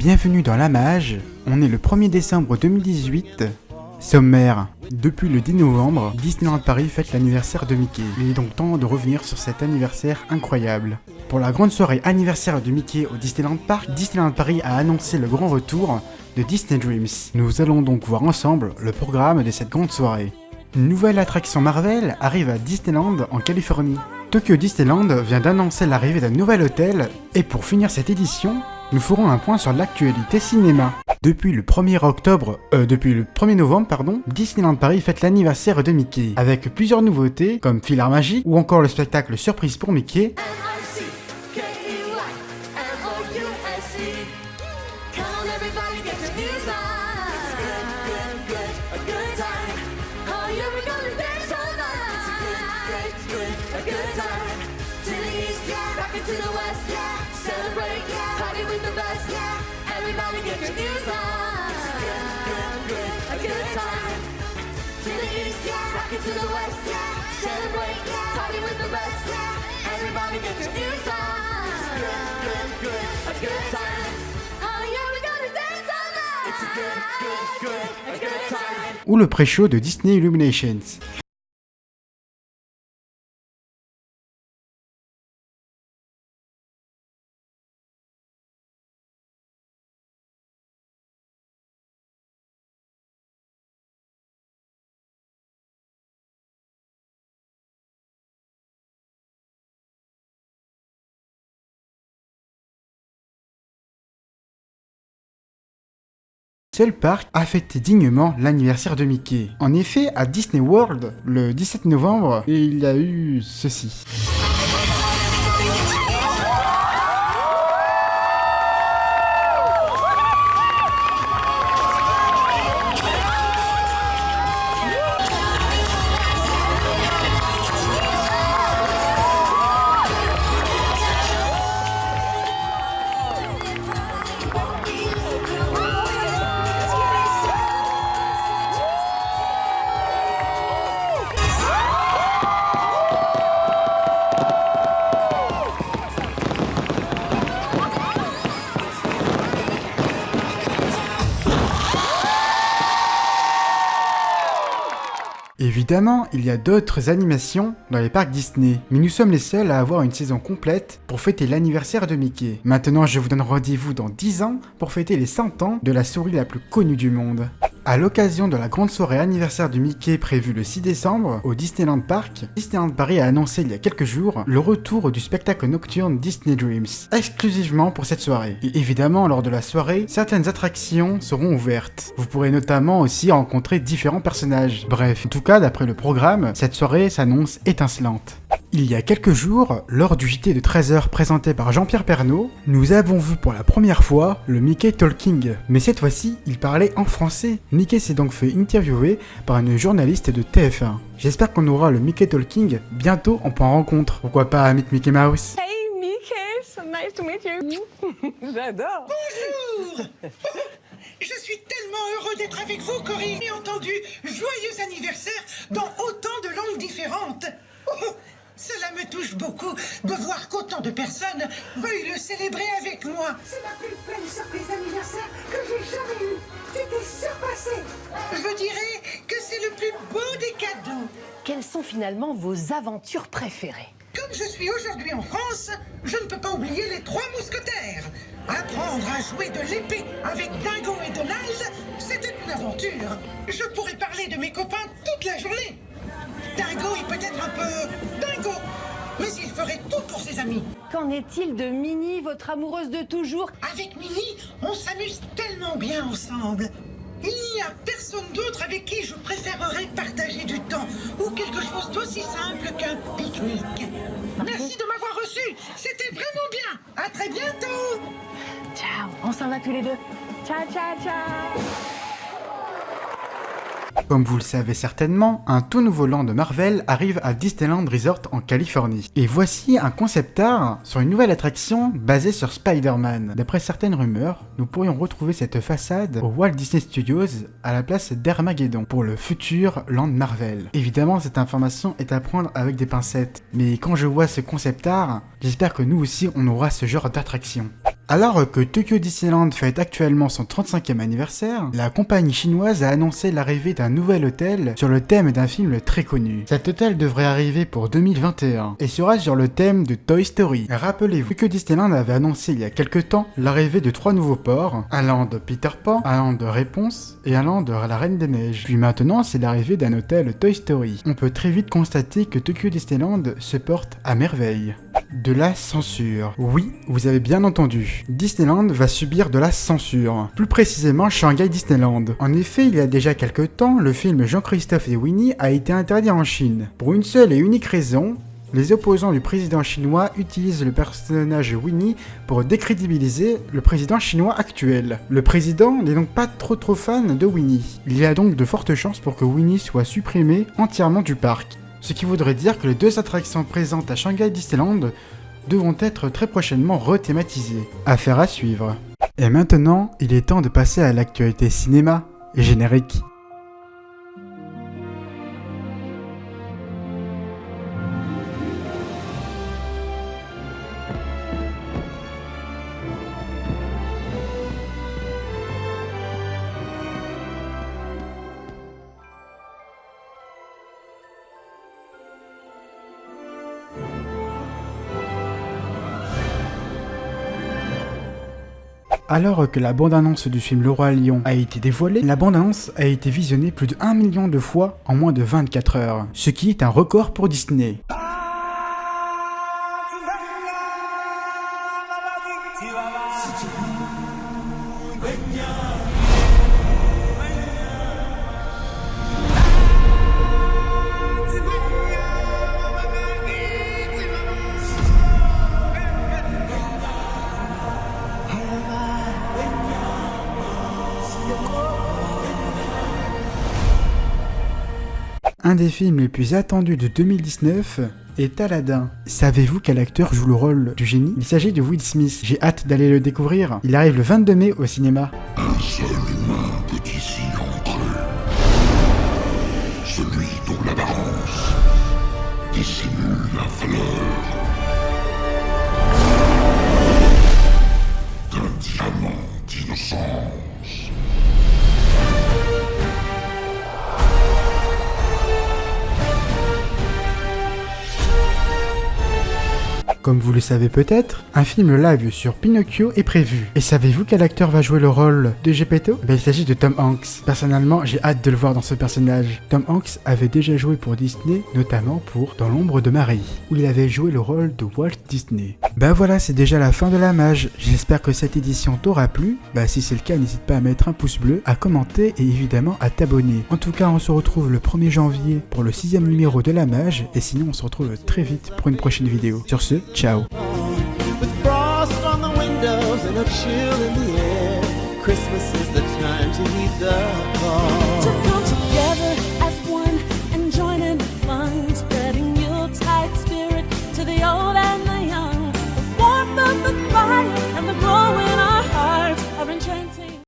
Bienvenue dans La Mage, on est le 1er décembre 2018. Sommaire. Depuis le 10 novembre, Disneyland Paris fête l'anniversaire de Mickey. Il est donc temps de revenir sur cet anniversaire incroyable. Pour la grande soirée anniversaire de Mickey au Disneyland Park, Disneyland Paris a annoncé le grand retour de Disney Dreams. Nous allons donc voir ensemble le programme de cette grande soirée. Une nouvelle attraction Marvel arrive à Disneyland en Californie. Tokyo Disneyland vient d'annoncer l'arrivée d'un nouvel hôtel, et pour finir cette édition, nous ferons un point sur l'actualité cinéma. Depuis le 1er novembre, Disneyland Paris fête l'anniversaire de Mickey, avec plusieurs nouveautés comme Filar Magique ou encore le spectacle surprise pour Mickey. Ou le pré-show de Disney Illuminations. Seul parc a fêté dignement l'anniversaire de Mickey. En effet, à Disney World, le 17 novembre, il y a eu ceci. Évidemment, il y a d'autres animations dans les parcs Disney, mais nous sommes les seuls à avoir une saison complète pour fêter l'anniversaire de Mickey. Maintenant, je vous donne rendez-vous dans 10 ans pour fêter les 100 ans de la souris la plus connue du monde. À l'occasion de la grande soirée anniversaire de Mickey prévue le 6 décembre au Disneyland Park, Disneyland Paris a annoncé il y a quelques jours le retour du spectacle nocturne Disney Dreams, exclusivement pour cette soirée. Et évidemment, lors de la soirée, certaines attractions seront ouvertes. Vous pourrez notamment aussi rencontrer différents personnages. Bref, en tout cas, d'après le programme, cette soirée s'annonce étincelante. Il y a quelques jours, lors du JT de 13h présenté par Jean-Pierre Pernaut, nous avons vu pour la première fois le Mickey Talking. Mais cette fois-ci, il parlait en français. Mickey s'est donc fait interviewer par une journaliste de TF1. J'espère qu'on aura le Mickey Talking bientôt en point rencontre. Pourquoi pas Meet Mickey Mouse? Hey Mickey, so nice to meet you. J'adore. Bonjour. Je suis tellement heureux d'être avec vous, Corinne. J'ai entendu joyeux anniversaire dans autant de langues différentes. Oh, cela me touche beaucoup de voir qu'autant de personnes veuillent le célébrer avec moi. C'est la plus belle surprise d'anniversaire que j'ai jamais eue. Tu t'es surpassé. Je dirais que c'est le plus beau des cadeaux. Quelles sont finalement vos aventures préférées? Comme je suis aujourd'hui en France, je ne peux pas oublier les 3 mousquetaires. Apprendre à jouer de l'épée avec Dingo et Donald, c'était une aventure. Je pourrais parler de mes copains toute la journée. Dingo est peut-être un peu dingo, mais il ferait tout pour ses amis. Qu'en est-il de Minnie, votre amoureuse de toujours? Avec Minnie, on s'amuse tellement bien ensemble. Il n'y a personne d'autre avec qui je préférerais partager du temps ou quelque chose d'aussi simple qu'un pique-nique. Merci de m'avoir reçu, c'était vraiment bien. À très bientôt. Ciao, on s'en va tous les deux. Ciao, ciao, ciao. Comme vous le savez certainement, un tout nouveau land de Marvel arrive à Disneyland Resort en Californie. Et voici un concept art sur une nouvelle attraction basée sur Spider-Man. D'après certaines rumeurs, nous pourrions retrouver cette façade au Walt Disney Studios à la place d'Armageddon pour le futur land Marvel. Évidemment, cette information est à prendre avec des pincettes, mais quand je vois ce concept art, j'espère que nous aussi on aura ce genre d'attraction. Alors que Tokyo Disneyland fête actuellement son 35e anniversaire, la compagnie chinoise a annoncé l'arrivée d'un nouvel hôtel sur le thème d'un film très connu. Cet hôtel devrait arriver pour 2021 et sera sur le thème de Toy Story. Rappelez-vous que Disneyland avait annoncé il y a quelques temps l'arrivée de 3 nouveaux ports, un land Peter Pan, un land Réponse et un land La Reine des Neiges. Puis maintenant c'est l'arrivée d'un hôtel Toy Story. On peut très vite constater que Tokyo Disneyland se porte à merveille. De la censure. Oui, vous avez bien entendu. Disneyland va subir de la censure. Plus précisément Shanghai Disneyland. En effet, il y a déjà quelques temps, le film Jean-Christophe et Winnie a été interdit en Chine. Pour une seule et unique raison, les opposants du président chinois utilisent le personnage Winnie pour décrédibiliser le président chinois actuel. Le président n'est donc pas trop fan de Winnie. Il y a donc de fortes chances pour que Winnie soit supprimé entièrement du parc. Ce qui voudrait dire que les 2 attractions présentes à Shanghai Disneyland devront être très prochainement rethématisées. Affaire à suivre. Et maintenant, il est temps de passer à l'actualité cinéma et générique. Alors que la bande-annonce du film Le Roi Lion a été dévoilée, la bande-annonce a été visionnée plus de 1 million de fois en moins de 24 heures, ce qui est un record pour Disney. Un des films les plus attendus de 2019 est Aladdin. Savez-vous quel acteur joue le rôle du génie? Il s'agit de Will Smith. J'ai hâte d'aller le découvrir. Il arrive le 22 mai au cinéma. Un seul humain peut ici entrer. Celui dont l'apparence dissimule la valeur d'un diamant d'innocence. Comme vous le savez peut-être, un film live sur Pinocchio est prévu. Et savez-vous quel acteur va jouer le rôle de Geppetto? Il s'agit de Tom Hanks. Personnellement, j'ai hâte de le voir dans ce personnage. Tom Hanks avait déjà joué pour Disney, notamment pour Dans l'ombre de Marie, où il avait joué le rôle de Walt Disney. Bah voilà, c'est déjà la fin de la mage. J'espère que cette édition t'aura plu. Bah si c'est le cas, n'hésite pas à mettre un pouce bleu, à commenter et évidemment à t'abonner. En tout cas, on se retrouve le 1er janvier pour le 6e numéro de la mage. Et sinon, on se retrouve très vite pour une prochaine vidéo. Sur ce, ciao. With frost on the windows and a chill in the air, Christmas is the time to heed the call.